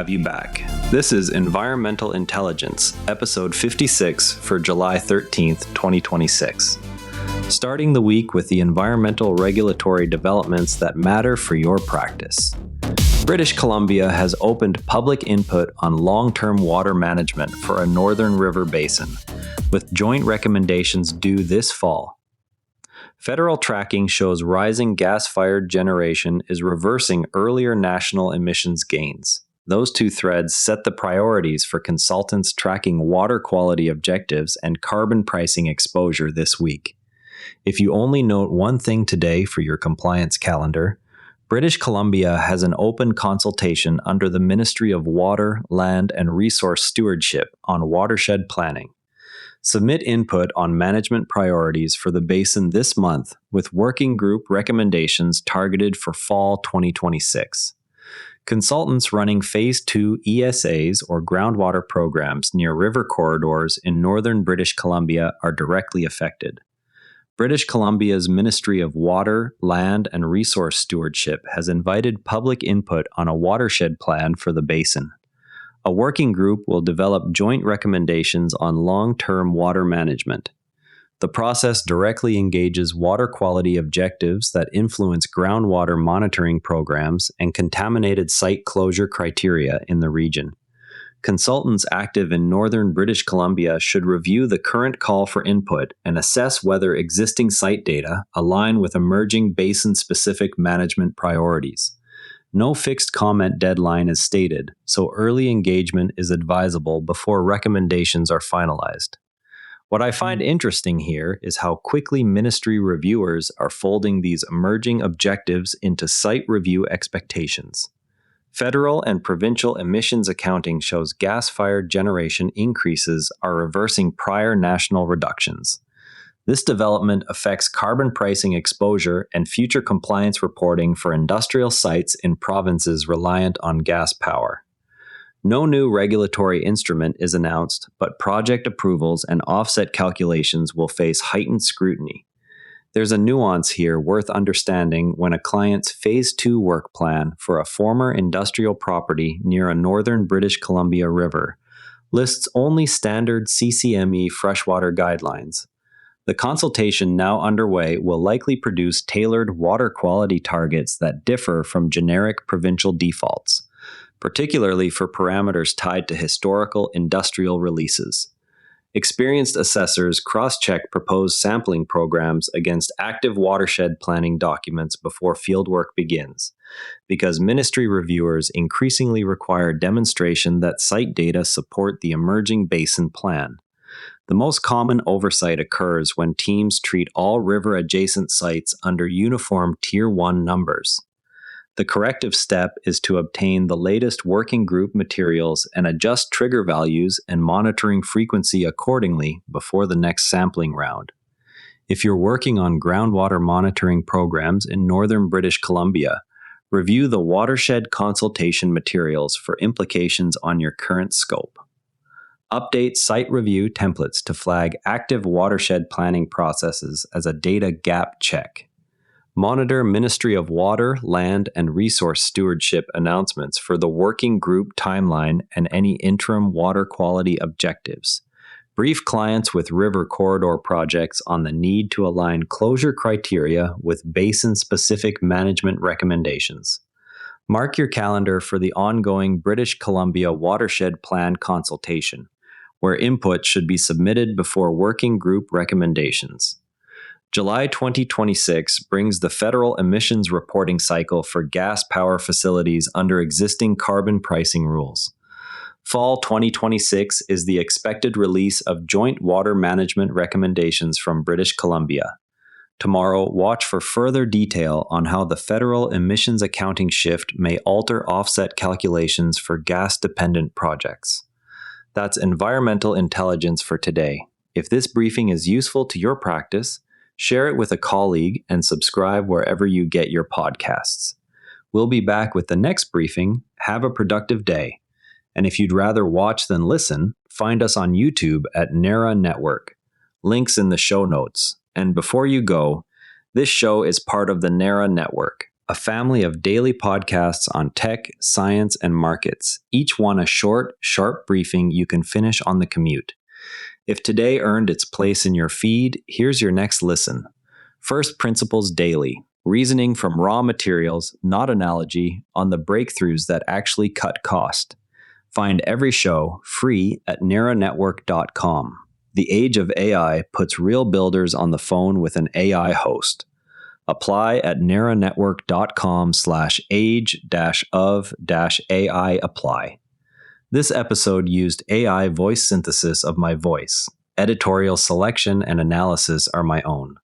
have you back. This is Environmental Intelligence, episode 56 for July 13th, 2026. Starting the week with the environmental regulatory developments that matter for your practice. British Columbia has opened public input on long-term water management for a northern river basin, with joint recommendations due this fall. Federal tracking shows rising gas-fired generation is reversing earlier national emissions gains. Those two threads set the priorities for consultants tracking water quality objectives and carbon pricing exposure this week. If you only note one thing today for your compliance calendar, British Columbia has an open consultation under the Ministry of Water, Land, and Resource Stewardship on watershed planning. Submit input on management priorities for the basin this month with working group recommendations targeted for fall 2026. Consultants running Phase 2 ESAs or groundwater programs near river corridors in northern British Columbia are directly affected. British Columbia's Ministry of Water, Land, and Resource Stewardship has invited public input on a watershed plan for the basin. A working group will develop joint recommendations on long-term water management. The process directly engages water quality objectives that influence groundwater monitoring programs and contaminated site closure criteria in the region. Consultants active in northern British Columbia should review the current call for input and assess whether existing site data align with emerging basin-specific management priorities. No fixed comment deadline is stated, so early engagement is advisable before recommendations are finalized. What I find interesting here is how quickly ministry reviewers are folding these emerging objectives into site review expectations. Federal and provincial emissions accounting shows gas-fired generation increases are reversing prior national reductions. This development affects carbon pricing exposure and future compliance reporting for industrial sites in provinces reliant on gas power. No new regulatory instrument is announced, but project approvals and offset calculations will face heightened scrutiny. There's a nuance here worth understanding when a client's Phase 2 work plan for a former industrial property near a northern British Columbia river lists only standard CCME freshwater guidelines. The consultation now underway will likely produce tailored water quality targets that differ from generic provincial defaults, particularly for parameters tied to historical industrial releases. Experienced assessors cross-check proposed sampling programs against active watershed planning documents before fieldwork begins, because ministry reviewers increasingly require demonstration that site data support the emerging basin plan. The most common oversight occurs when teams treat all river-adjacent sites under uniform Tier 1 numbers. The corrective step is to obtain the latest working group materials and adjust trigger values and monitoring frequency accordingly before the next sampling round. If you're working on groundwater monitoring programs in northern British Columbia, review the watershed consultation materials for implications on your current scope. Update site review templates to flag active watershed planning processes as a data gap check. Monitor Ministry of Water, Land, and Resource Stewardship announcements for the working group timeline and any interim water quality objectives. Brief clients with river corridor projects on the need to align closure criteria with basin-specific management recommendations. Mark your calendar for the ongoing British Columbia Watershed Plan consultation, where input should be submitted before working group recommendations. July 2026 brings the federal emissions reporting cycle for gas power facilities under existing carbon pricing rules. Fall 2026 is the expected release of joint water management recommendations from British Columbia. Tomorrow, watch for further detail on how the federal emissions accounting shift may alter offset calculations for gas-dependent projects. That's environmental intelligence for today. If this briefing is useful to your practice, share it with a colleague and subscribe wherever you get your podcasts. We'll be back with the next briefing. Have a productive day. And if you'd rather watch than listen, find us on YouTube at NARA Network. Links in the show notes. And before you go, this show is part of the NARA Network. a family of daily podcasts on tech, science, and markets, each one a short, sharp briefing you can finish on the commute. If today earned its place in your feed, here's your next listen. First Principles Daily, reasoning from raw materials, not analogy, on the breakthroughs that actually cut cost. Find every show free at narrownetwork.com. The age of AI puts real builders on the phone with an AI host. Apply at narrownetwork.com/age-of-AI apply. This episode used AI voice synthesis of my voice. Editorial selection and analysis are my own.